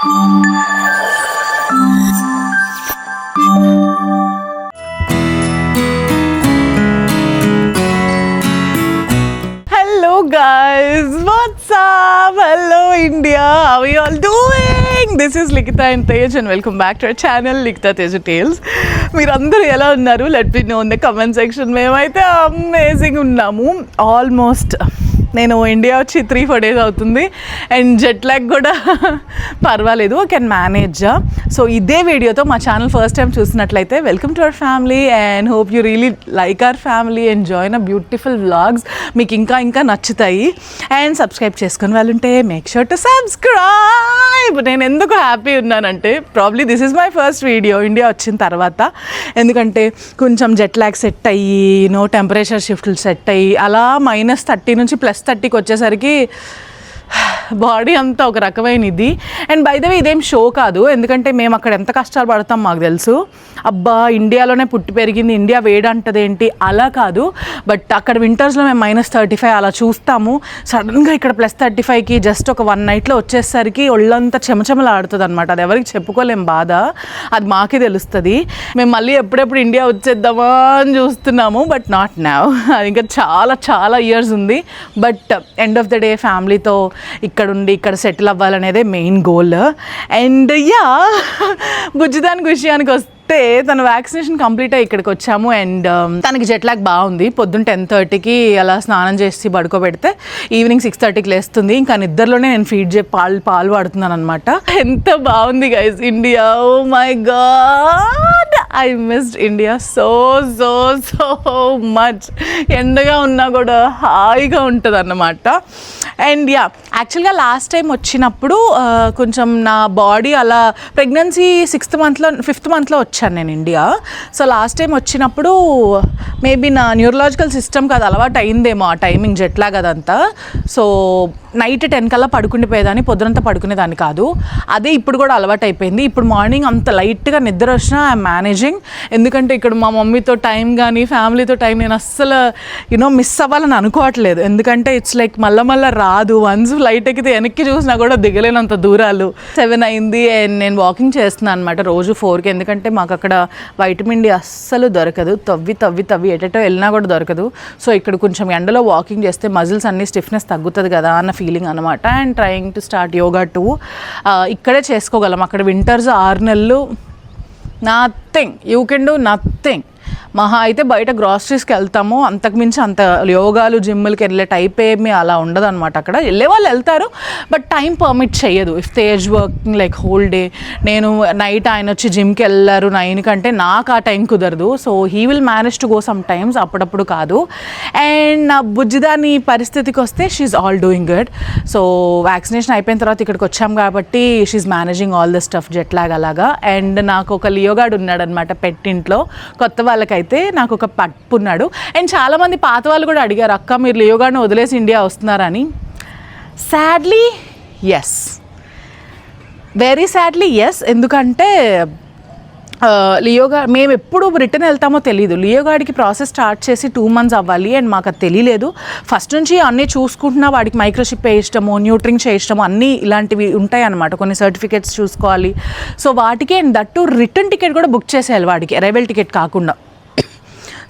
Hello guys, what's up? Hello India, how are you all doing? This is Likita and Tej and welcome back to our channel Likita Teju Tales. మీరందరూ ఎలా ఉన్నారు? Let me know in the comment section. మేమైతే amazing ఉన్నాము. Almost నేను India వచ్చి 3-4 days అవుతుంది and jet lag కూడా పర్వాలేదు, కెన్ మేనేజ్. సో ఇదే వీడియోతో మా ఛానల్ ఫస్ట్ టైం చూసినట్లయితే welcome to our family and hope you really like our family and join a beautiful vlogs. మీకు ఇంకా నచ్చుతాయి అండ్ సబ్స్క్రైబ్ చేసుకుని వాళ్ళు ఉంటే మేక్ షూర్ టు సబ్స్క్రైబ్. నేను ఎందుకు హ్యాపీ ఉన్నానంటే probably this is my first video India వచ్చిన తర్వాత, ఎందుకంటే కొంచెం జెట్ లాగ్ సెట్ అయ్యి టెంపరేచర్ షిఫ్ట్లు సెట్ అయ్యి అలా -30 నుంచి +30కి వచ్చేసరికి బాడీ అంతా ఒక రకమైన ఇది. అండ్ బై ద వే ఇదేం షో కాదు, ఎందుకంటే మేము అక్కడ ఎంత కష్టాలు పడతాం మాకు తెలుసు. అబ్బా ఇండియాలోనే పుట్టి పెరిగింది, ఇండియా వేడంటది ఏంటి అలా కాదు. బట్ అక్కడ వింటర్స్లో మేము -35 అలా చూస్తాము. సడన్గా ఇక్కడ +35కి జస్ట్ ఒక 1 నైట్లో వచ్చేసరికి ఒళ్ళంతా చెమచెమలాడుతుంది అనమాట. అది ఎవరికి చెప్పుకోలేం బాధ, అది మాకే తెలుస్తుంది. మేము మళ్ళీ ఎప్పుడెప్పుడు ఇండియా వచ్చేద్దామా అని చూస్తున్నాము, బట్ నాట్ నౌ. అది ఇంకా చాలా ఇయర్స్ ఉంది. But end of the day ఫ్యామిలీతో ఇక్కడ సెటిల్ అవ్వాలనేదే మెయిన్ గోల్. అండ్ బుజ్జిదానికి విషయానికి వస్తే తన వ్యాక్సినేషన్ కంప్లీట్ అయ్యి ఇక్కడికి వచ్చాము. అండ్ తనకి జెట్ లాగ్ బాగుంది. పొద్దున్న 10:30కి అలా స్నానం చేసి పడుకోబెడితే ఈవినింగ్ 6:30కి లేస్తుంది. ఇంకా నిద్రలోనే నేను ఫీడ్ చేసి పాలు వాడుతున్నాను అనమాట. ఎంత బాగుంది guys India. Oh my God, I missed India so much. ఎండగా ఉన్నా కూడా హాయిగా ఉంటుంది అన్నమాట. అండ్ యాక్చువల్గా లాస్ట్ టైం వచ్చినప్పుడు కొంచెం నా బాడీ అలా ప్రెగ్నెన్సీ 5th మంత్లో వచ్చాను నేను ఇండియా. సో లాస్ట్ టైం వచ్చినప్పుడు మేబీ నా న్యూరలాజికల్ సిస్టమ్కి అది అలవాటు అయిందేమో ఆ టైమింగ్ జెట్ లాగ్ అదంతా. సో నైట్ 10 కల్లా పడుకుండిపోయేదాన్ని, పొద్దునంతా పడుకునేదాన్ని కాదు. అదే ఇప్పుడు కూడా అలవాటు అయిపోయింది. ఇప్పుడు మార్నింగ్ అంత లైట్గా నిద్ర వచ్చినా ఐఎమ్ మేనేజింగ్. ఎందుకంటే ఇక్కడ మా మమ్మీతో టైం కానీ ఫ్యామిలీతో టైం నేను అస్సలు మిస్ అవ్వాలని అనుకోవట్లేదు. ఎందుకంటే ఇట్స్ లైక్ మళ్ళా రాదు. వన్స్ ఫ్లైట్ ఎక్కితే వెనక్కి చూసినా కూడా దిగలేనంత దూరాలు. 7 అయింది అండ్ నేను వాకింగ్ చేస్తున్నాను అనమాట రోజు 4కి. ఎందుకంటే మాకు అక్కడ వైటమిన్ డి అస్సలు దొరకదు. తవ్వి ఎటో వెళ్ళినా కూడా దొరకదు. సో ఇక్కడ కొంచెం ఎండలో వాకింగ్ చేస్తే మజిల్స్ అన్ని స్టిఫ్నెస్ తగ్గుతుంది కదా అన్న ఫీలింగ్ అనమాట. And trying to start yoga two. ఇక్కడే చేసుకోగలం. అక్కడ వింటర్స్ 6 నెలలు nothing, you can do nothing. మహా అయితే బయట గ్రాసరీస్కి వెళ్తాము, అంతకుమించి అంత యోగాలు జిమ్లకి వెళ్ళే టైప్ ఏమి అలా ఉండదు అనమాట. అక్కడ వెళ్ళే వాళ్ళు వెళ్తారు బట్ టైం పర్మిట్ చేయదు. If Tej working like whole day, నేను నైట్ ఆయన వచ్చి జిమ్కి వెళ్ళారు 9 కంటే నాకు ఆ టైం కుదరదు. So he will manage to go some times, అప్పుడప్పుడు కాదు. అండ్ నా బుజ్జిదాని పరిస్థితికి వస్తే she's all doing good. So vaccination అయిపోయిన తర్వాత ఇక్కడికి వచ్చాం కాబట్టి she's managing all the stuff jet lag అలాగా. అండ్ నాకు ఒక లియోగాడు ఉన్నాడు అనమాట పెట్టింట్లో. కొత్త వాళ్ళకైతే నాకు ఒక పట్పు ఉన్నాడు. అండ్ చాలామంది పాత వాళ్ళు కూడా అడిగారు, అక్క మీరు లియోగాడిని వదిలేసి ఇండియా వస్తున్నారని. Sadly yes, very sadly yes. ఎందుకంటే లియోగా మేము ఎప్పుడు రిటర్న్ వెళ్తామో తెలియదు. లియోగాడికి ప్రాసెస్ స్టార్ట్ చేసి 2 months అవ్వాలి అండ్ మాకు అది తెలియలేదు. ఫస్ట్ నుంచి అన్నీ చూసుకుంటున్నా, వాడికి మైక్రోచిప్ వేయటము, న్యూట్రింగ్ చేయటము అన్నీ ఇలాంటివి ఉంటాయి అన్నమాట. కొన్ని సర్టిఫికేట్స్ చూసుకోవాలి. సో వాటికి అండ్ దట్టు రిటర్న్ టికెట్ కూడా బుక్ చేసేయాలి వాడికి, అరైవల్ టికెట్ కాకుండా.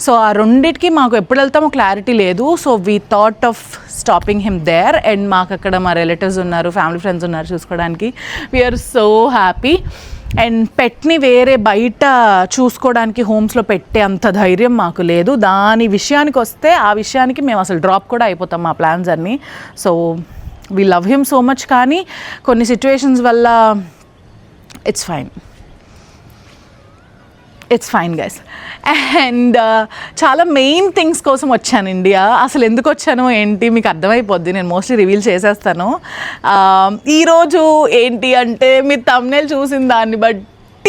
సో ఆ రెండింటికి మాకు ఎప్పుడు వెళ్తామో క్లారిటీ లేదు. So we thought of stopping him there. And మాకు అక్కడ మా రిలేటివ్స్ ఉన్నారు, ఫ్యామిలీ ఫ్రెండ్స్ ఉన్నారు చూసుకోవడానికి. We are so happy. అండ్ పెట్ని వేరే బయట చూసుకోవడానికి హోమ్స్లో పెట్టే అంత ధైర్యం మాకు లేదు. దాని విషయానికి వస్తే ఆ విషయానికి మేము అసలు డ్రాప్ కూడా అయిపోతాం మా ప్లాన్స్ అన్నీ. So we love him so much. కానీ కొన్ని సిచ్యువేషన్స్ వల్ల ఇట్స్ ఫైన్ గైస్. అండ్ చాలా మెయిన్ థింగ్స్ కోసం వచ్చాను ఇండియా. అసలు ఎందుకు వచ్చానో ఏంటి మీకు అర్థమైపోద్ది, నేను మోస్ట్లీ రివీల్ చేసేస్తాను. ఈరోజు ఏంటి అంటే మీరు థంబ్నెయిల్ చూసిన దాన్ని బట్టి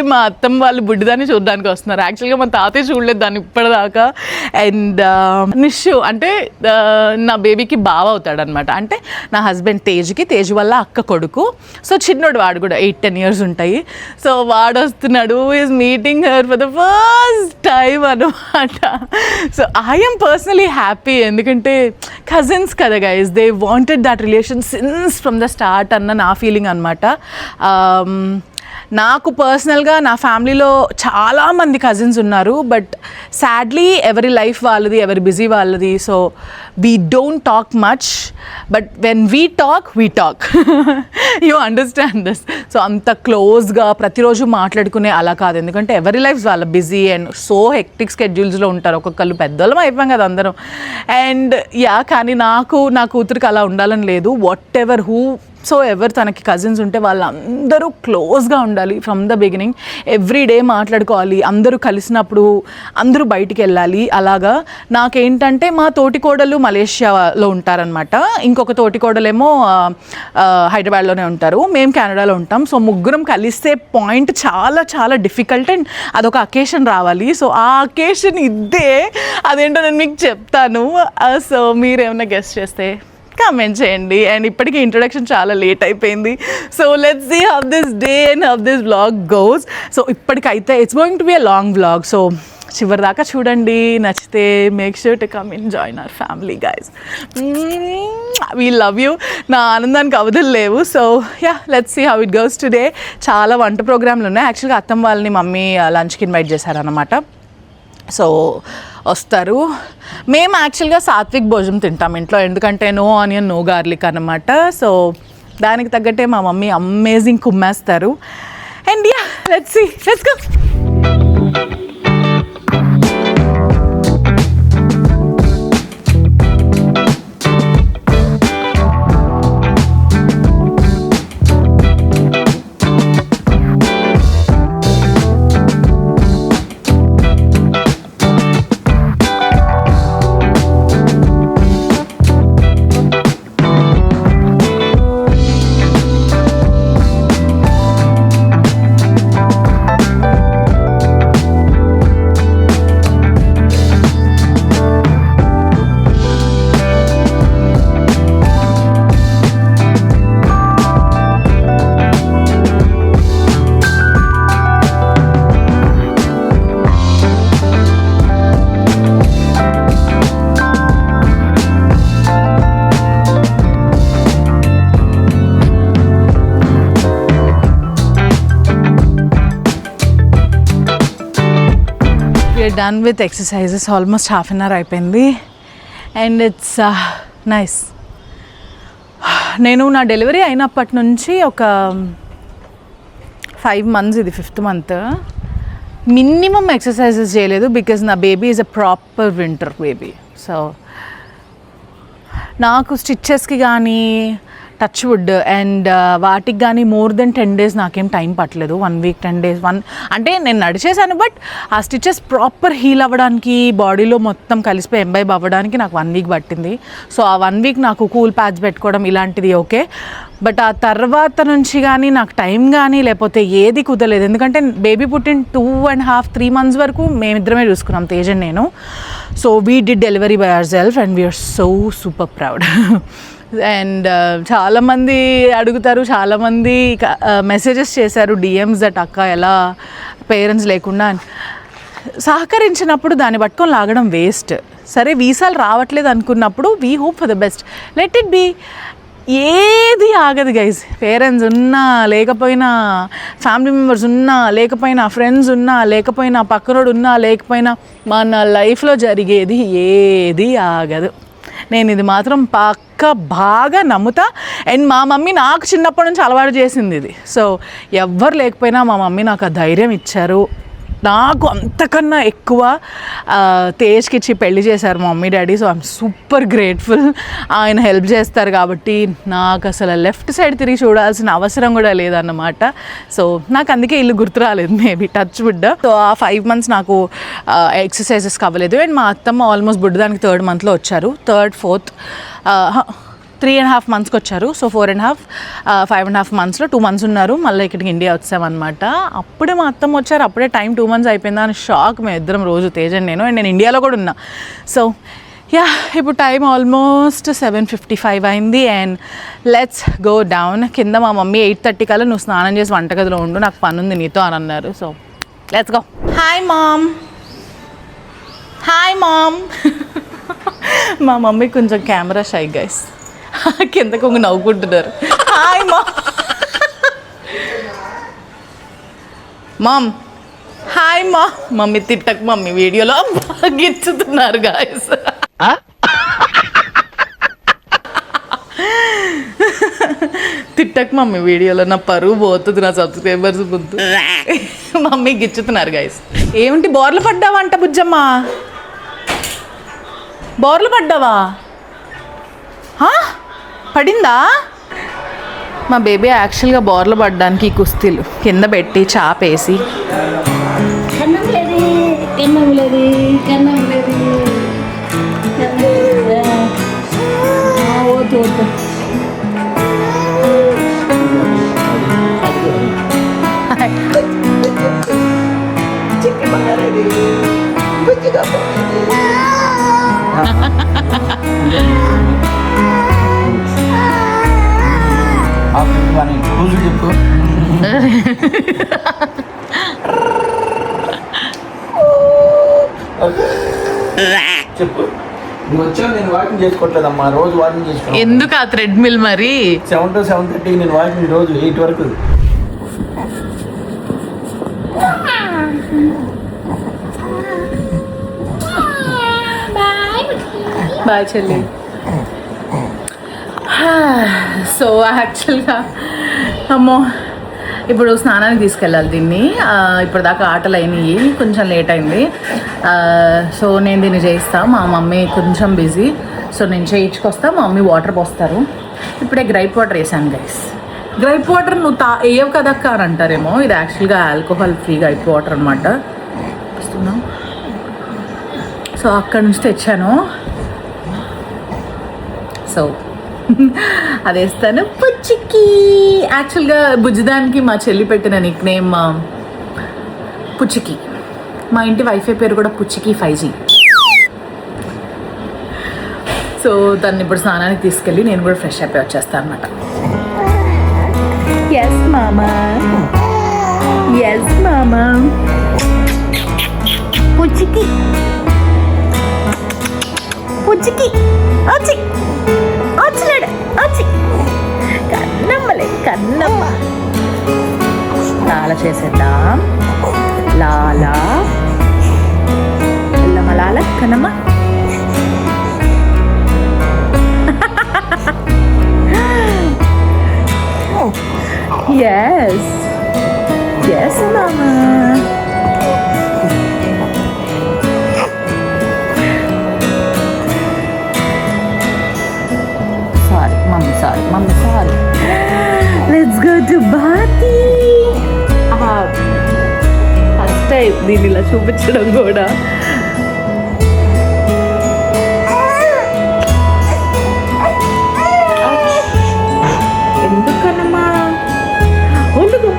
మా అత్తమ్మ వాళ్ళు బుడ్డిదాన్ని చూడడానికి వస్తున్నారు. యాక్చువల్గా మా తాతయ్య చూడలేదు దాన్ని ఇప్పటిదాకా. అండ్ నిషు అంటే నా బేబీకి బావ అవుతాడనమాట. అంటే నా హస్బెండ్ తేజ్ వల్ల అక్క కొడుకు. సో చిన్నోడు వాడు కూడా 8-10 years ఉంటాయి. సో వాడు వస్తున్నాడు, is meeting her for the first time అనమాట. సో ఐఎమ్ పర్సనలీ హ్యాపీ, ఎందుకంటే కజిన్స్ కదా guys, they wanted that relation since from the start అన్న నా ఫీలింగ్ అనమాట. నాకు పర్సనల్గా నా ఫ్యామిలీలో చాలామంది కజిన్స్ ఉన్నారు, బట్ సాడ్లీ ఎవరి లైఫ్ వాళ్ళది, ఎవరి బిజీ వాళ్ళది. So we don't talk much, but when we talk you understand this. So అంత క్లోజ్గా ప్రతిరోజు మాట్లాడుకునే అలా కాదు, ఎందుకంటే ఎవరి లైఫ్ వాళ్ళ బిజీ అండ్ సో హెక్టిక్ స్కెడ్యూల్స్లో ఉంటారు. ఒక్కొక్కళ్ళు పెద్దోళ్ళం అయిపోయాం కదా అందరం. అండ్ కానీ నా కూతురికి అలా ఉండాలని లేదు. వాట్ ఎవర్ సో ఎవరు తనకి కజిన్స్ ఉంటే వాళ్ళందరూ క్లోజ్గా ఉండాలి from the beginning. Every day మాట్లాడుకోవాలి, అందరూ కలిసినప్పుడు అందరూ బయటికి వెళ్ళాలి. అలాగా నాకేంటంటే మా తోటికోడలు మలేషియాలో ఉంటారనమాట, ఇంకొక తోటికోడలేమో హైదరాబాద్లోనే ఉంటారు, మేము కెనడాలో ఉంటాం. సో ముగ్గురం కలిసే పాయింట్ చాలా చాలా డిఫికల్ట్ అండ్ అదొక అకేషన్ రావాలి. సో ఆ అకేషన్ ఇద్దే, అదేంటో నేను మీకు చెప్తాను. సో మీరేమన్నా గెస్ట్ చేస్తే కామెంట్ చేయండి. అండ్ ఇప్పటికీ ఇంట్రొడక్షన్ చాలా లేట్ అయిపోయింది. So let's see how this day and how this vlog goes. So ఇప్పటికైతే it's going to be a long vlog. So చివరి దాకా చూడండి, నచ్చితే make sure to come and join our family guys. We love you. నా ఆనందానికి అవధులు లేవు. So let's see how it goes today. చాలా వంట ప్రోగ్రాంలు ఉన్నాయి. యాక్చువల్గా అత్తమ్మ వాళ్ళని మమ్మీ లంచ్కి ఇన్వైట్ చేశారనమాట. సో వస్తారు. మేము యాక్చువల్గా సాత్విక్ భోజనం తింటాం ఇంట్లో, ఎందుకంటే నో ఆనియన్ నో గార్లిక్ అనమాట. సో దానికి తగ్గట్టే మా మమ్మీ అమేజింగ్ కుమ్మేస్తారు. And let's go. Done with exercises. Almost half an hour అయిపోయింది అండ్ ఇట్స్ నైస్. నేను నా డెలివరీ అయినప్పటి నుంచి ఒక 5 months, ఇది 5th month, మినిమం ఎక్సర్సైజెస్ చేయలేదు. బికాజ్ నా baby is a proper winter baby. So నాకు స్టిచ్చెస్కి కానీ టచ్ వుడ్ అండ్ వాటికి కానీ more than 10 days నాకేం టైం పట్టలేదు. 1 week 10 days అంటే నేను నడిచేసాను, బట్ ఆ స్టిచెస్ ప్రాపర్ హీల్ అవ్వడానికి, బాడీలో మొత్తం కలిసిపోయి ఎంబైబ్ అవ్వడానికి నాకు 1 week పట్టింది. సో ఆ 1 week నాకు కూల్ ప్యాచ్ పెట్టుకోవడం ఇలాంటిది ఓకే, బట్ ఆ తర్వాత నుంచి కానీ నాకు టైం కానీ లేకపోతే ఏది కుదరలేదు. ఎందుకంటే బేబీ పుట్టిన 2.5-3 months వరకు మేమిద్దరమే చూసుకున్నాం, తేజ్ అండ్ నేను. So we did delivery by our self and we are so super proud. And చాలామంది అడుగుతారు, చాలామంది మెసేజెస్ చేశారు డిఎమ్స్ దట్ అక్క ఎలా పేరెంట్స్ లేకుండా. సహకరించినప్పుడు దాన్ని పట్టుకొని లాగడం వేస్ట్. సరే వీసాలు రావట్లేదు అనుకున్నప్పుడు we hope for the best, let it be. ఏది ఆగదు గైజ్, పేరెంట్స్ ఉన్నా లేకపోయినా, ఫ్యామిలీ మెంబర్స్ ఉన్నా లేకపోయినా, ఫ్రెండ్స్ ఉన్నా లేకపోయినా, పక్కనోడు ఉన్నా లేకపోయినా, మన లైఫ్లో జరిగేది ఏది ఆగదు. నేను ఇది మాత్రం పక్కా బాగా నమ్ముతా. అండ్ మా మమ్మీ నాకు చిన్నప్పటి నుంచి అలవాటు చేసింది ఇది. సో ఎవ్వరు లేకపోయినా మా మమ్మీ నాకు ఆ ధైర్యం ఇచ్చారు. నాకు అంతకన్నా ఎక్కువ తేజ్కి ఇచ్చి పెళ్లి చేశారు మా mummy daddy. So I'm super grateful. ఆయన హెల్ప్ చేస్తారు కాబట్టి నాకు అసలు లెఫ్ట్ సైడ్ తిరిగి చూడాల్సిన అవసరం కూడా లేదన్నమాట. సో నాకు అందుకే ఇల్లు గుర్తు రాలేదు, మేబీ టచ్ వుడ్. సో ఆ 5 months నాకు ఎక్సర్సైజెస్కి అవ్వలేదు. అండ్ మా అత్తమ్మ ఆల్మోస్ట్ బుడ్డదానికి 3rd monthలో వచ్చారు, 3rd 4th 3.5 monthsకి వచ్చారు. సో 4.5 5.5 monthsలో 2 months ఉన్నారు. మళ్ళీ ఇక్కడికి ఇండియా వచ్చామన్నమాట. అప్పుడే మా అత్తమ్మ వచ్చారు, అప్పుడే టైం 2 months అయిపోయిందా అని షాక్. మేము ఇద్దరం రోజు తేజ్ అండ్ నేను ఇండియాలో కూడా ఉన్నా. సో యా, ఇప్పుడు టైం ఆల్మోస్ట్ 7:55 అయింది అండ్ లెట్స్ గో డౌన్. కింద మా మమ్మీ 8:30 కల్లా నువ్వు స్నానం చేసి వంటగదిలో ఉండు, నాకు పని ఉంది నీతో అని అన్నారు. So let's go. Hi mom. Hi mom. మా మమ్మీ కొంచెం కెమెరా షై గైస్, కింద కొంచెం నవ్వుకుంటున్నారు. Hi mom. మామ్ హాయ్ మా. మమ్మీ తిట్టకు మమ్మీ, వీడియోలో బాగా గిచ్చుతున్నారు గాయస్. తిట్టకు మమ్మీ, వీడియోలో నా పరువు పోతుంది, నా సబ్స్క్రైబర్స్ ముందు. మమ్మీ గిచ్చుతున్నారు గైస్. ఏమిటి బోర్లు పడ్డావా అంట బుజ్జమ్మ? బోర్లు పడ్డావా? పడిందా? మా బేబీ యాక్చువల్గా బోర్లు పడ్డానికి కుస్తీలు కింద పెట్టి చాపేసి చెప్పు. నువ్వు వచ్చావు, నేను వాకింగ్ చేసుకోవట్లేదమ్మా. రోజు వాకింగ్ చేసుకో. ఎందుకు ఆ థ్రెడ్ మిల్ మరి? 7 to 7:30 నేను వాకింగ్, రోజు 8 వరకు. బాయ్ చెల్లి. సో యాక్చువల్గా అమ్మో ఇప్పుడు స్నానానికి తీసుకెళ్ళాలి దీన్ని. ఇప్పటిదాకా ఆటలు అయినాయి, కొంచెం లేట్ అయింది. సో నేను దీన్ని చేయిస్తాను. మా మమ్మీ కొంచెం బిజీ, సో నేను చేయించుకొస్తా. మా మమ్మీ వాటర్ పోస్తారు. ఇప్పుడే గ్రైప్ వాటర్ వేసాను గైస్. గ్రైప్ వాటర్ నువ్వు వేయవు కదక్క అని అంటారేమో. ఇది యాక్చువల్గా ఆల్కహాల్ ఫ్రీ గ్రైప్ వాటర్ అనమాట. ఇస్తున్నాం. సో అక్కడ నుంచి తెచ్చాను. సో అది వేస్తాను. పుచ్చికి యాక్చువల్గా బుజ్జిదానికి మా చెల్లి పెట్టిన నిక్ నేమ్ పుచ్చికి. మా ఇంటి వైఫై పేరు కూడా పుచ్చికి 5G. సో దాన్ని ఇప్పుడు స్నానానికి తీసుకెళ్ళి నేను కూడా ఫ్రెష్ అయిపోయి వచ్చేస్తాను అనమాట. ఎస్ మామా, ఎస్ మామా. పుచ్చికి పుచ్చికి వచ్చి వచ్చినాడు వచ్చి కన్నమ్మలే కన్నమ్మ. లాల చేసేద్దాం. లాలా ఎల్లమ్మ లాల కన్నమ్మ. ఎస్ ఎస్ మామా. Mama, sorry. Let's go to Bati. First time దీన్ని ఇలా చూపించడం కూడా. ఎందుకనమ్మా? వండుకో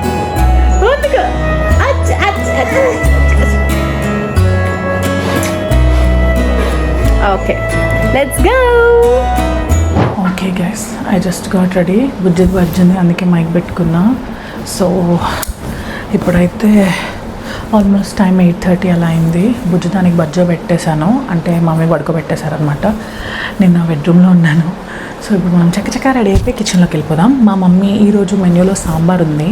వండుకో. Okay, let's go. Okay guys, I just got ready. బుజ్జికి వచ్చింది, అందుకే మైక్ పెట్టుకున్నా. సో ఇప్పుడైతే ఆల్మోస్ట్ టైం 8:30 అలా అయింది. బుజ్జి దానికి బజ్జో పెట్టేశాను, అంటే మమ్మీ పడుకోబెట్టేశారనమాట. నేను నా బెడ్రూమ్లో ఉన్నాను. సో ఇప్పుడు మనం చక్కచక్క రెడీ అయిపోయి కిచెన్లోకి వెళ్ళిపోదాం. మా మమ్మీ ఈరోజు మెన్యూలో సాంబార్ ఉంది.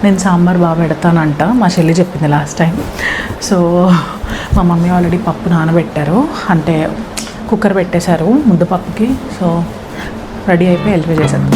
నేను సాంబార్ బాగా పెడతానంట, మా చెల్లి చెప్పింది లాస్ట్ టైం. సో మా మమ్మీ ఆల్రెడీ పప్పు నానబెట్టారు, అంటే కుక్కర్ పెట్టేశారు ముద్దపప్పుకి. సో రెడీ అయిపోయి వెళ్ళిపోయి చేశాను.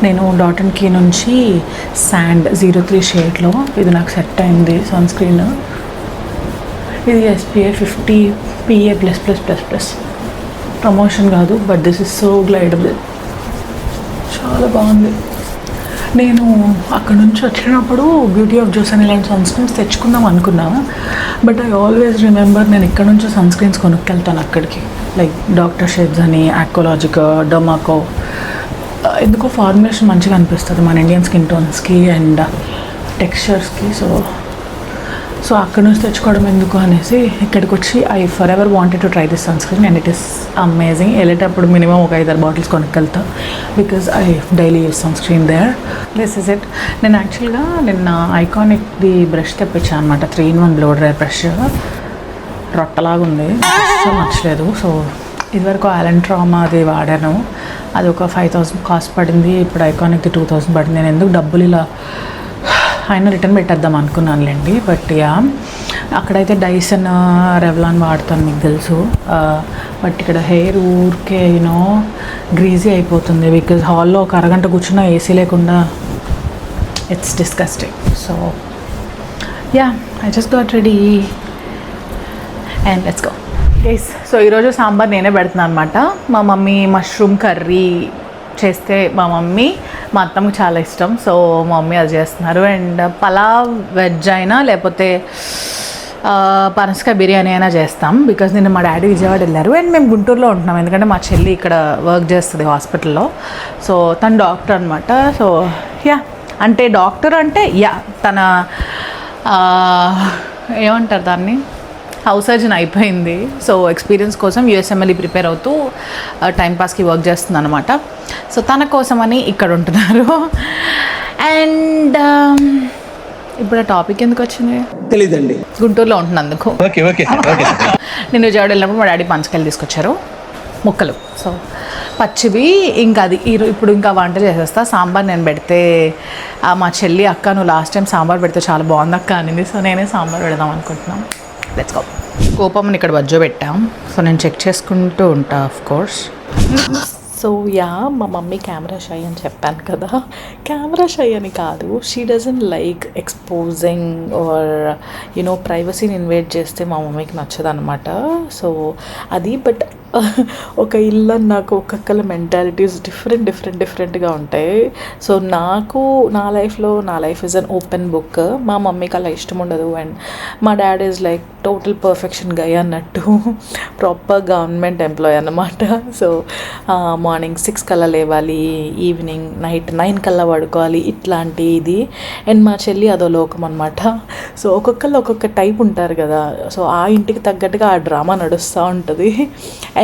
నేను డాట్ అండ్ కీ నుంచి శాండ్ 03 షేడ్లో ఇది నాకు సెట్ అయింది సన్ స్క్రీన్. ఇది SPF 50 PA++++. ప్రమోషన్ కాదు, బట్ దిస్ ఇస్ సో గ్లైడబుల్, చాలా బాగుంది. నేను అక్కడ నుంచి వచ్చినప్పుడు బ్యూటీ ఆఫ్ జోస్ అని ఇలాంటి సన్ స్క్రీన్స్ తెచ్చుకుందాం అనుకున్నాను, బట్ ఐ ఆల్వేస్ రిమెంబర్ నేను ఇక్కడ నుంచి సన్ స్క్రీన్స్ కొనుక్కెళ్తాను అక్కడికి, లైక్ డాక్టర్ షేడ్స్ అని, ఆక్వాలాజికా, డొమాకో. ఎందుకో ఫార్ములేషన్ మంచిగా అనిపిస్తుంది మన ఇండియన్ స్కిన్ టోన్స్కి అండ్ టెక్స్చర్స్కి. సో అక్కడ నుంచి తెచ్చుకోవడం ఎందుకు అనేసి ఇక్కడికి వచ్చి I forever wanted to try this sunscreen and it is amazing. వెళ్ళేటప్పుడు మినిమం ఒక 5-6 బాటిల్స్ కొనుక్కెళ్తా because I daily use sunscreen there. This is it. నేను యాక్చువల్గా నిన్న ఐకానిక్ది బ్రష్ తెప్పించాను అనమాట, 3-in-1 బ్లో డ్రై బ్రష్. రొట్టలాగా ఉంది, సో నచ్చలేదు. సో ఇదివరకు అలెంట్రామా అది వాడాను, అది ఒక 5,000 కాస్ట్ పడింది. ఇప్పుడు ఐకానిక్ది 2,000 పడింది. నేను ఎందుకు డబ్బులు ఇలా అయినా రిటర్న్ పెట్టేద్దాం అనుకున్నానులేండి. బట్ యా, అక్కడైతే డైసన్, రెవ్లాన్ వాడతాను, మీకు తెలుసు. బట్ ఇక్కడ హెయిర్ ఊరికే గ్రీజీ అయిపోతుంది బికాజ్ హాల్లో ఒక అరగంట కూర్చున్నా ఏసీ లేకుండా it's disgusting. So yeah, I just got ready and let's go guys. So ఈరోజు సాంబార్ నేనే పెడుతున్నాను అనమాట. మా మమ్మీ మష్రూమ్ కర్రీ చేస్తే మా అత్తమ్మకి చాలా ఇష్టం, సో మా మమ్మీ అది చేస్తున్నారు. అండ్ పలావ్ వెజ్ అయినా లేకపోతే పనసకాయ బిర్యానీ అయినా చేస్తాం బికాజ్ నిన్న మా డాడీ విజయవాడ వెళ్ళారు అండ్ మేము గుంటూరులో ఉంటున్నాం, ఎందుకంటే మా చెల్లి ఇక్కడ వర్క్ చేస్తుంది హాస్పిటల్లో. సో తను డాక్టర్ అనమాట. సో యా, అంటే డాక్టర్ అంటే యా, తన ఏమంటారు దాన్ని, హౌస్ సర్జన్ అయిపోయింది. సో ఎక్స్పీరియన్స్ కోసం USMLE ప్రిపేర్ అవుతూ టైంపాస్కి వర్క్ చేస్తుంది అనమాట. సో తన కోసమని ఇక్కడ ఉంటున్నారు. అండ్ ఇప్పుడు ఆ టాపిక్ ఎందుకు వచ్చింది తెలీదండి, గుంటూరులో ఉంటున్నందుకు. నేను విజయవాడ వెళ్ళినప్పుడు మా డాడీ పంచకాయలు తీసుకొచ్చారు, ముక్కలు. సో పచ్చివి ఇంకా అది ఇప్పుడు ఇంకా వంట చేసేస్తా. సాంబార్ నేను పెడితే మా చెల్లి అక్క నువ్వు లాస్ట్ టైం సాంబార్ పెడితే చాలా బాగుంది అక్క అనింది. సో నేనే సాంబార్ పెడదాం అనుకుంటున్నాను. Let's go. కోపం ఇక్కడ బజ్జో పెట్టాం, సో నేను చెక్ చేసుకుంటూ ఉంటా ఆఫ్ కోర్స్. సో యా, మా మమ్మీ కెమెరా షై అని చెప్పాను కదా, కెమెరా షై అని కాదు, she doesn't like exposing or ప్రైవసీని ఇన్వైట్ చేస్తే మా మమ్మీకి నచ్చదు అనమాట. సో అది, బట్ ఒక ఇల్లు నాకు ఒక్కొక్కల మెంటాలిటీస్ డిఫరెంట్గా ఉంటాయి. సో నాకు నా life is an open book. మా మమ్మీకి అలా ఇష్టం ఉండదు అండ్ మా dad is like total perfection guy అన్నట్టు, ప్రాపర్ గవర్నమెంట్ ఎంప్లాయ్ అన్నమాట. సో మార్నింగ్ 6 కల్లా లేవాలి, ఈవినింగ్ నైట్ 9 కల్లా పడుకోవాలి, ఇట్లాంటి ఇది. అండ్ మా చెల్లి అదో లోకం అనమాట. సో ఒక్కొక్క టైప్ ఉంటారు కదా, సో ఆ ఇంటికి తగ్గట్టుగా ఆ డ్రామా నడుస్తూ ఉంటుంది.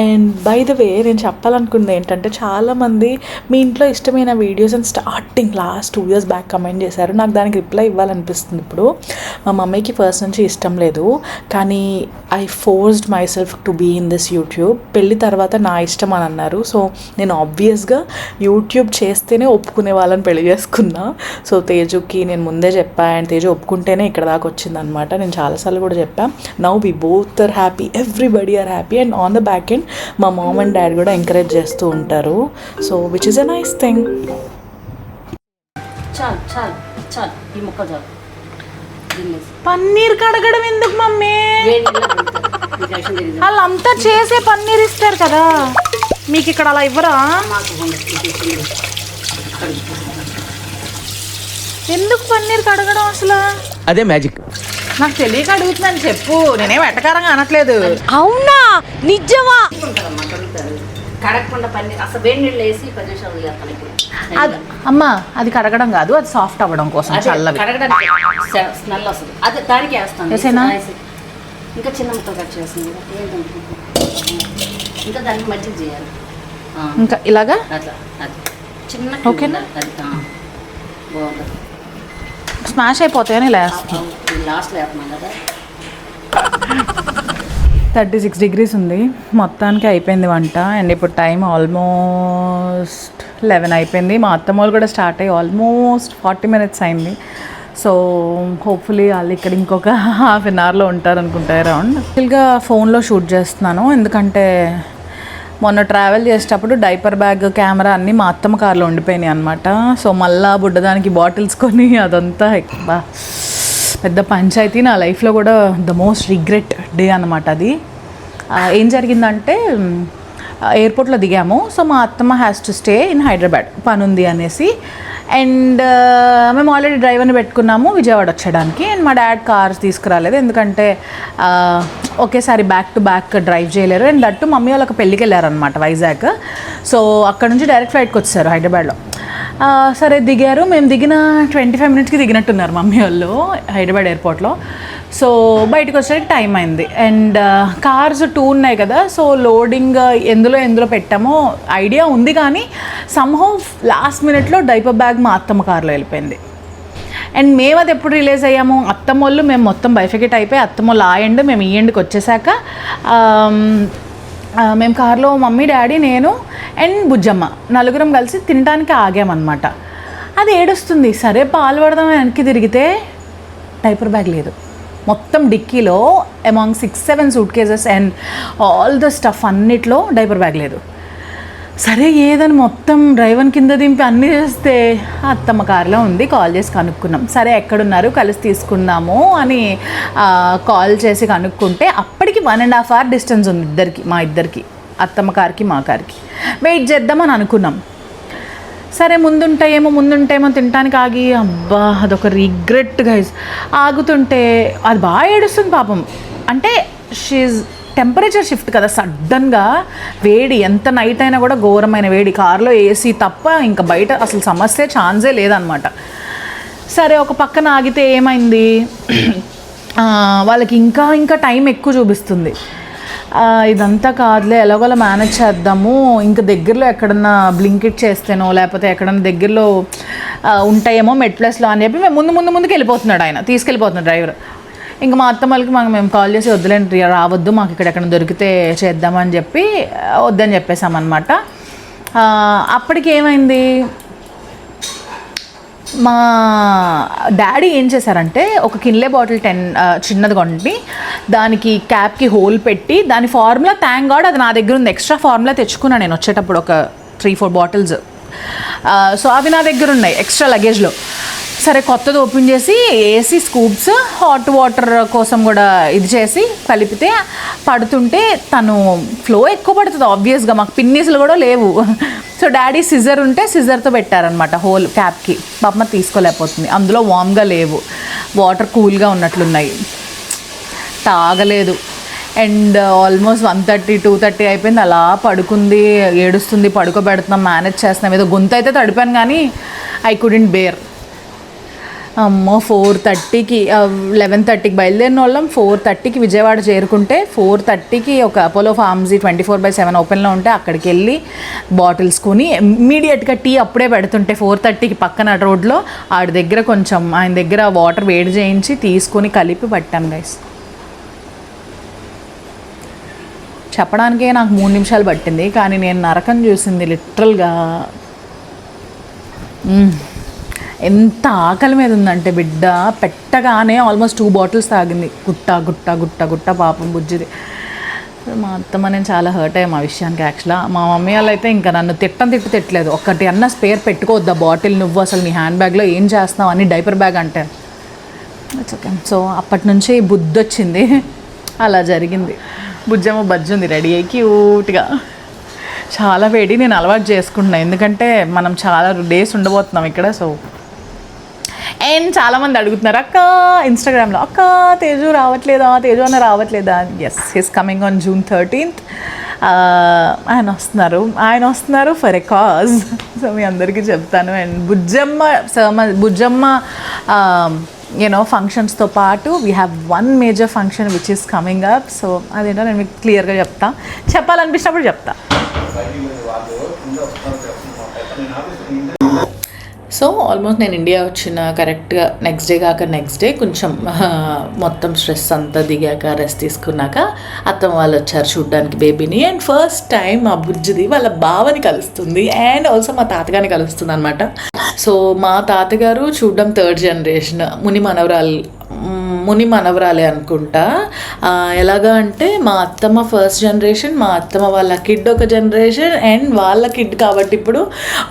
అండ్ బై ద వే, నేను చెప్పాలనుకుంది ఏంటంటే, చాలామంది మీ ఇంట్లో ఇష్టమైన వీడియోస్ అని starting last 2 years back comment చేశారు. నాకు దానికి రిప్లై ఇవ్వాలనిపిస్తుంది ఇప్పుడు. మా మమ్మీకి ఫస్ట్ నుంచి ఇష్టం లేదు, కానీ I forced my self to be in this YouTube. పెళ్ళి తర్వాత నా ఇష్టం అని అన్నారు. సో నేను ఆబ్వియస్గా యూట్యూబ్ చేస్తేనే ఒప్పుకునే వాళ్ళని పెళ్లి చేసుకున్నా. సో తేజుకి నేను ముందే చెప్పా అండ్ తేజు ఒప్పుకుంటేనే ఇక్కడ దాకా వచ్చిందనమాట. నేను చాలాసార్లు కూడా చెప్పా. Now we both are happy, everybody are happy. And on the back end మా మామ్ అండ్ డాడ్ కూడా ఎంకరేజ్ చేస్తూ ఉంటారు. So which is a nice thing. చాలు ఈ ముక్క చాలు. పన్నీర్ కడగడం ఎందుకు మమ్మీ? వాళ్ళంతా చేసే పన్నీర్ ఇస్తారు కదా, మీకు ఇక్కడ అలా ఇవ్వరా? ఎందుకు పన్నీర్ కడగడం అసలు? అదే మ్యాజిక్. నాకు తెలియక అడుగుతున్నాను, చెప్పు. నేనేం వెటకారంగా అనట్లేదు. అవునా, నిజమా? కడగకుండా పన్నీర్ అసలు వేడి నీళ్ళు వేసి 10 నిమిషాలు వదిలేస్తాను. అది అమ్మా, అది కడగడం కాదు, అది సాఫ్ట్ అవ్వడం కోసం. చల్లవి కడగడానికి స్మెల్ వస్తుంది, అది దానికి వేస్తాను. ఇంకా చిన్న ముక్కలు కట్ చేస్తుంది, ఇంకా దానికి మజ్జిగ చేయాలి. ఇంకా ఇలాగా అట్లా అది చిన్న ఓకేనా? అది బాగుంటుంది. స్మాష్ అయిపోతాయని ఇలా వేస్తాం. లాస్ట్లో వేస్తున్నాం కదా. 36 degrees ఉంది. మొత్తానికి అయిపోయింది వంట. అండ్ ఇప్పుడు టైం ఆల్మోస్ట్ 11 అయిపోయింది. మా అత్తమ్మలు కూడా స్టార్ట్ అయ్యి ఆల్మోస్ట్ 40 minutes అయింది. సో హోప్ఫుల్లీ వాళ్ళు ఇక్కడ ఇంకొక ½ an hourలో ఉంటారు అనుకుంటా అరౌండ్. యాక్చువల్గా ఫోన్లో షూట్ చేస్తున్నాను, ఎందుకంటే మొన్న ట్రావెల్ చేసేటప్పుడు డైపర్ బ్యాగ్, కెమెరా అన్నీ మా అత్తమ్మ కార్లో ఉండిపోయినాయి అనమాట. సో మళ్ళీ బుడ్డదానికి బాటిల్స్ కొని అదంతా పెద్ద పంచాయతీ. నా లైఫ్లో కూడా ద మోస్ట్ రిగ్రెట్ డే అన్నమాట అది. ఏం జరిగిందంటే ఎయిర్పోర్ట్లో దిగాము. సో మా అత్తమ్మ has to stay in Hyderabad, పని ఉంది అనేసి. అండ్ మేము ఆల్రెడీ డ్రైవర్ని పెట్టుకున్నాము విజయవాడ వచ్చేయడానికి. అండ్ మా డాడ్ కార్స్ తీసుకురాలేదు, ఎందుకంటే ఒకేసారి బ్యాక్ టు బ్యాక్ డ్రైవ్ చేయలేరు. అండ్ దట్టు మమ్మీ వాళ్ళకి పెళ్ళికి వెళ్ళారనమాట వైజాగ్. సో అక్కడ నుంచి డైరెక్ట్ ఫ్లైట్కి వచ్చారు హైదరాబాద్లో. సరే దిగారు. మేము దిగిన 25 మినిట్స్కి దిగినట్టున్నారు మమ్మీ వాళ్ళు హైదరాబాద్ ఎయిర్పోర్ట్లో. సో బయటకు వచ్చేసరికి టైం అయింది. అండ్ కార్స్ 2 ఉన్నాయి కదా, సో లోడింగ్ ఎందులో పెట్టామో ఐడియా ఉంది, కానీ సమ్హౌ లాస్ట్ మినిట్లో డైపర్ బ్యాగ్ మా అత్తమ్మ కార్లో వెళ్ళిపోయింది. అండ్ మేము అది ఎప్పుడు రిలీజ్ అయ్యాము, అత్తమ్మ వాళ్ళు మేము మొత్తం బైఫికేట్ అయిపోయి అత్తమ్మ వాళ్ళు ఆ ఎండ్ మేము ఈ ఎండ్కి వచ్చేసాక మేము కార్లో మమ్మీ డాడీ నేను అండ్ బుజ్జమ్మ నలుగురం కలిసి తినడానికి ఆగామన్నమాట. అది ఏడుస్తుంది. సరే పాలు పడదామని వెనక్కి తిరిగితే డైపర్ బ్యాగ్ లేదు. మొత్తం డిక్కీలో among 6-7 suitcases and all the stuff అన్నిట్లో డైపర్ బ్యాగ్ లేదు. సరే ఏదని మొత్తం డ్రైవర్ కింద దింపి అన్నీ చేస్తే అత్తమ్మ కారులో ఉంది. కాల్ చేసి కనుక్కున్నాం. సరే ఎక్కడున్నారు కలిసి తీసుకున్నాము అని కాల్ చేసి కనుక్కుంటే అప్పటికి 1.5 hour డిస్టెన్స్ ఉంది మా ఇద్దరికి, అత్తమ్మ కార్కి మా కార్కి. వెయిట్ చేద్దామని అనుకున్నాం. సరే ముందుంటాయేమో తినడానికి ఆగి, అబ్బా అదొక రిగ్రెట్ గైస్. ఆగుతుంటే అది బాగా ఏడుస్తుంది పాపం. అంటే షీజ్ టెంపరేచర్ షిఫ్ట్ కదా సడన్గా, వేడి ఎంత నైట్ అయినా కూడా ఘోరమైన వేడి. కార్లో ఏసీ తప్ప ఇంకా బయట అసలు సమస్య ఛాన్సే లేదనమాట. సరే ఒక పక్కన ఆగితే ఏమైంది, వాళ్ళకి ఇంకా టైం ఎక్కువ చూపిస్తుంది. ఇదంతా కాదులే ఎలాగోలా మేనేజ్ చేద్దాము, ఇంకా దగ్గరలో ఎక్కడన్నా బ్లింకిట్ చేస్తేనో లేకపోతే ఎక్కడన్నా దగ్గరలో ఉంటాయేమో మెట్ప్లస్లో అని చెప్పి మేము ముందుకు వెళ్ళిపోతున్నాడు ఆయన, తీసుకెళ్ళిపోతున్నాడు డ్రైవర్. ఇంకా మా అత్తమ్మలకి మేము కాల్ చేసి వద్దులేండి రావద్దు, మాకు ఇక్కడ ఎక్కడ దొరికితే చేద్దామని చెప్పి వద్దని చెప్పేసామన్నమాట. అప్పటికి ఏమైంది, మా డాడీ ఏం చేశారంటే ఒక కిన్లే బాటిల్ చిన్నది కొండి దానికి క్యాప్కి హోల్ పెట్టి దాని ఫార్ములా, థ్యాంక్ గాడ్ అది నా దగ్గర ఉంది, ఎక్స్ట్రా ఫార్ములా తెచ్చుకున్నాను నేను వచ్చేటప్పుడు ఒక 3-4 బాటిల్స్. సో అవి నా దగ్గర ఉన్నాయి ఎక్స్ట్రా లగేజ్లో. సరే కొత్తది ఓపెన్ చేసి ఏసీ స్కూప్స్ హాట్ వాటర్ కోసం కూడా ఇది చేసి కలిపితే పడుతుంటే తను ఫ్లో ఎక్కువ పడుతుంది ఆబ్వియస్గా, మాకు పిన్నీసులు కూడా లేవు. సో డాడీ సిజర్ ఉంటే సిజర్తో పెట్టారనమాట హోల్ క్యాప్కి. పాప తీసుకోలేకపోతుంది, అందులో వామ్గా లేవు, వాటర్ కూల్గా ఉన్నట్లున్నాయి, తాగలేదు. అండ్ ఆల్మోస్ట్ 1:30-2:30 అయిపోయింది. అలా పడుకుంది, ఏడుస్తుంది, పడుకోబెడుతున్నాం, మేనేజ్ చేస్తున్నాం. ఏదో గొంతు అయితే తడిపాను కానీ ఐ కుడెంట్ బేర్. అమ్మో 4:30కి 11:30కి బయలుదేరిన వాళ్ళం, 4:30కి విజయవాడ చేరుకుంటే 4:30కి ఒక అపోలో ఫార్మసీ 24/7 ఓపెన్లో ఉంటే అక్కడికి వెళ్ళి బాటిల్స్ కొని ఇమ్మీడియట్గా టీ అప్పుడే పెడుతుంటే 4:30కి పక్కన రోడ్లో ఆడి దగ్గర కొంచెం ఆయన దగ్గర వాటర్ వేడి చేయించి తీసుకొని కలిపి పట్టాం గైస్. చెప్పడానికే నాకు 3 నిమిషాలు పట్టింది, కానీ నేను నరకం చూసింది లిటరల్గా. ఎంత ఆకలి మీద ఉందంటే బిడ్డ పెట్టగానే ఆల్మోస్ట్ 2 బాటిల్స్ తాగింది, గుట్ట పాపం బుజ్జిది. మా అత్తమ్మ నేను చాలా హర్ట్ అయ్యాం ఆ విషయానికి. యాక్చువల్గా మా మమ్మీ వాళ్ళు అయితే ఇంకా నన్ను తిట్టలేదు, ఒక్కటి అన్న స్పేర్ పెట్టుకోవద్దా బాటిల్, నువ్వు అసలు నీ హ్యాండ్ బ్యాగ్లో ఏం చేస్తున్నావు అని, డైపర్ బ్యాగ్ అంటే. It's okay. సో అప్పటి నుంచి బుద్ధి వచ్చింది, అలా జరిగింది. బుజ్జమ్మ బజ్జుంది రెడీ అయ్యి క్యూట్గా. చాలా వేడి, నేను అలవాటు చేసుకుంటున్నాను ఎందుకంటే మనం చాలా డేస్ ఉండబోతున్నాం ఇక్కడ. సో అండ్ చాలామంది అడుగుతున్నారు అక్క ఇన్స్టాగ్రామ్లో, అక్క తేజు రావట్లేదా, తేజు అన్న రావట్లేదా. Yes, he's coming on June 13th. ఆయన వస్తున్నారు ఫర్ ఎ కాజ్. సో మీ అందరికీ చెప్తాను. అండ్ బుజ్జమ్మ ఫంక్షన్స్తో పాటు we have 1 major function which is coming up. So అదేంటో నేను మీకు క్లియర్గా చెప్పాలనిపించినప్పుడు చెప్తా. సో ఆల్మోస్ట్ నేను ఇండియా వచ్చిన కరెక్ట్గా నెక్స్ట్ డే కొంచెం మొత్తం స్ట్రెస్ అంతా దిగాక రెస్ట్ తీసుకున్నాక అత్తమ్మ వాళ్ళు వచ్చారు చూడ్డానికి బేబీని. అండ్ ఫస్ట్ టైం మా బుజ్జిది వాళ్ళ బావని కలుస్తుంది అండ్ ఆల్సో మా తాతగారిని కలుస్తుంది అనమాట. సో మా తాతగారు చూడడం 3rd జనరేషన్, ముని మనవరాలు ముని మనవరాలే అనుకుంటా. ఎలాగా అంటే మా అత్తమ్మ ఫస్ట్ జనరేషన్, మా అత్తమ్మ వాళ్ళ కిడ్ ఒక జనరేషన్, అండ్ వాళ్ళ కిడ్ కాబట్టి ఇప్పుడు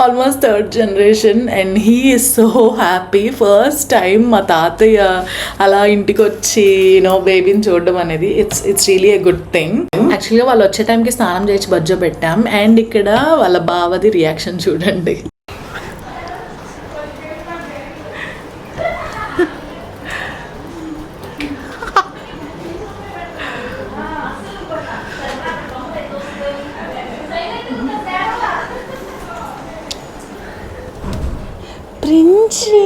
almost third generation. And he is so happy. First time మా తాతయ్య అలా ఇంటికి వచ్చి బేబీని చూడడం అనేది it's really a good thing. యాక్చువల్గా వాళ్ళు వచ్చే టైంకి స్నానం చేసి బజ్జో పెట్టాం. అండ్ ఇక్కడ వాళ్ళ బావది రియాక్షన్ చూడండి. Princey,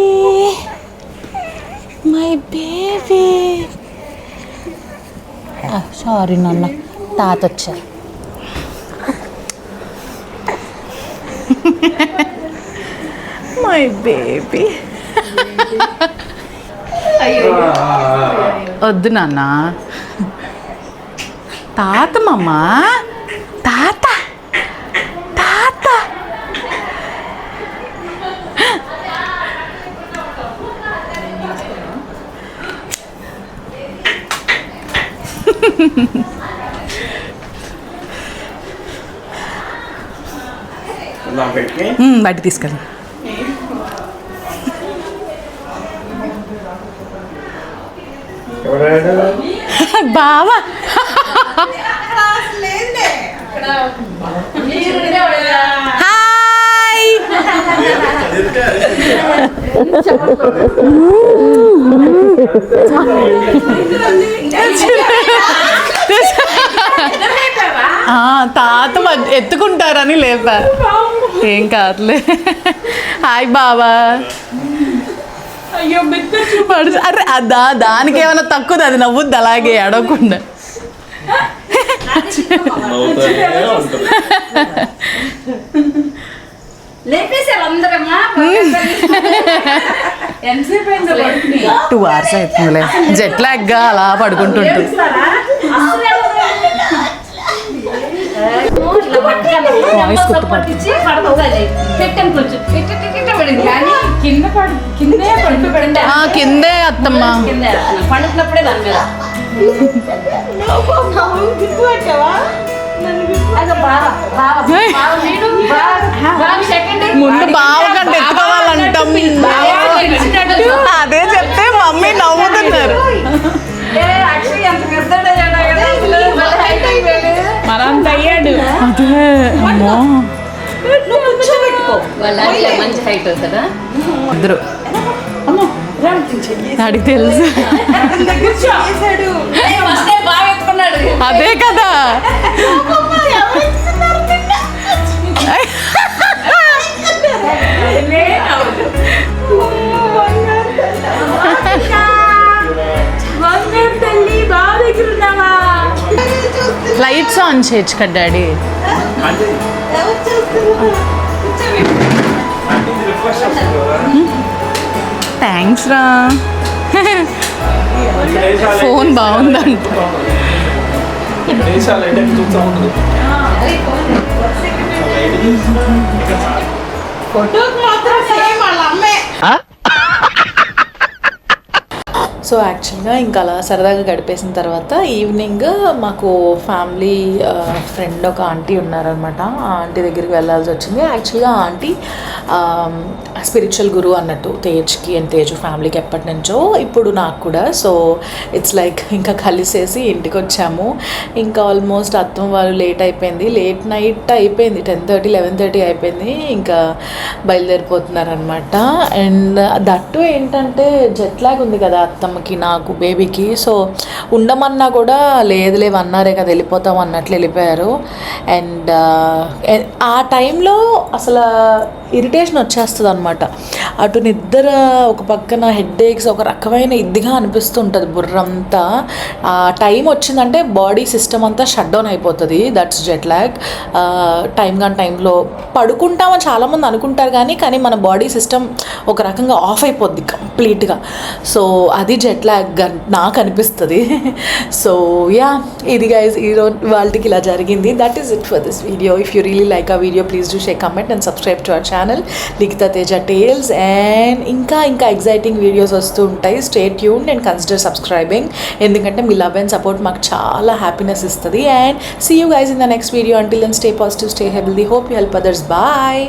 my baby. సారీ నాన్న, తాత వచ్చారు. My baby. వద్దు నాన్న, తాత మమ్మ, తాత తాత. బయట తీసుకెళ్ళి బావా. హాయ్. తాత ఎత్తుకుంటారని లేపా. ఏం కాదులే. హాయ్ బావా. అయ్యో అరే అదా, దానికి ఏమైనా తక్కువ, అది నవ్వుద్ది అలాగే అడగకుండా. టూ అవర్స్ అవుతుందిలే, జెట్ లాగ్గా అలా పడుకుంటుంటుంది. కిందే అత్తమ్మ పండుకున్నప్పుడే దాని మీద ముందు బావ కంటే ఎత్తుకోవాలంటాం. అదే చెప్తే మమ్మీ నవ్వుతున్నారు. మరంత అయ్యాడు. అదే అమ్మో, మంచి హైట్ కదా ఇద్దరు. నాకు తెలుసు. అదే కదా. లైట్స్ ఆన్ చేయొచ్చు కదా డాడీ. థ్యాంక్స్ రా. ఫోన్ బాగుందంట. సో యాక్చువల్గా ఇంకా అలా సరదాగా గడిపేసిన తర్వాత ఈవినింగ్ మాకు ఫ్యామిలీ ఫ్రెండ్ ఒక ఆంటీ ఉన్నారనమాట. ఆ ఆంటీ దగ్గరికి వెళ్ళాల్సి వచ్చింది. యాక్చువల్గా ఆ ఆంటీ స్పిరిచువల్ గురువు అన్నట్టు తేజ్కి అండ్ తేజు ఫ్యామిలీకి ఎప్పటి నుంచో, ఇప్పుడు నాకు కూడా. సో ఇట్స్ లైక్ ఇంకా కలిసేసి ఇంటికి వచ్చాము. ఇంకా ఆల్మోస్ట్ అత్తమ్మ వాళ్ళు లేట్ అయిపోయింది, లేట్ నైట్ అయిపోయింది, 10:30 11:30 అయిపోయింది. ఇంకా బయలుదేరిపోతున్నారనమాట. అండ్ దట్టు ఏంటంటే జెట్ లాగ్ ఉంది కదా అత్తమ్మకి, నాకు, బేబీకి. సో ఉండమన్నా కూడా లేదులే 1 hour కదా వెళ్ళిపోతాం అన్నట్లు వెళ్ళిపోయారు. అండ్ ఆ టైంలో అసలు ఇరిటేషన్ వచ్చేస్తుంది అనమాట. అటు నిద్ర ఒక పక్కన, హెడ్ఏక్స్, ఒక రకమైన ఇదిగా అనిపిస్తుంటుంది బుర్రంతా. ఆ టైం వచ్చిందంటే బాడీ సిస్టమ్ అంతా షట్ డౌన్ అయిపోతుంది. That's jet lag. టైంలో పడుకుంటామని చాలామంది అనుకుంటారు కానీ మన బాడీ సిస్టమ్ ఒక రకంగా ఆఫ్ అయిపోద్ది కంప్లీట్గా. సో అది జెట్ లాగ్ నాకు అనిపిస్తుంది. సో యా, ఇది గైస్ ఈరోజు వాళ్ళకి ఇలా జరిగింది. That is it for this video. If you really like ఆ video, please do share, comment and subscribe to our channel. Channel Likhitha Teja tales. And ఇంకా ఎగ్జైటింగ్ వీడియోస్ వస్తూ ఉంటాయి. Stay tuned and consider subscribing, ఎందుకంటే మీ లవ్ అండ్ సపోర్ట్ మాకు చాలా happiness ఇస్తుంది. And see you guys in the next video. Until then stay positive, stay healthy, hope you help others. Bye.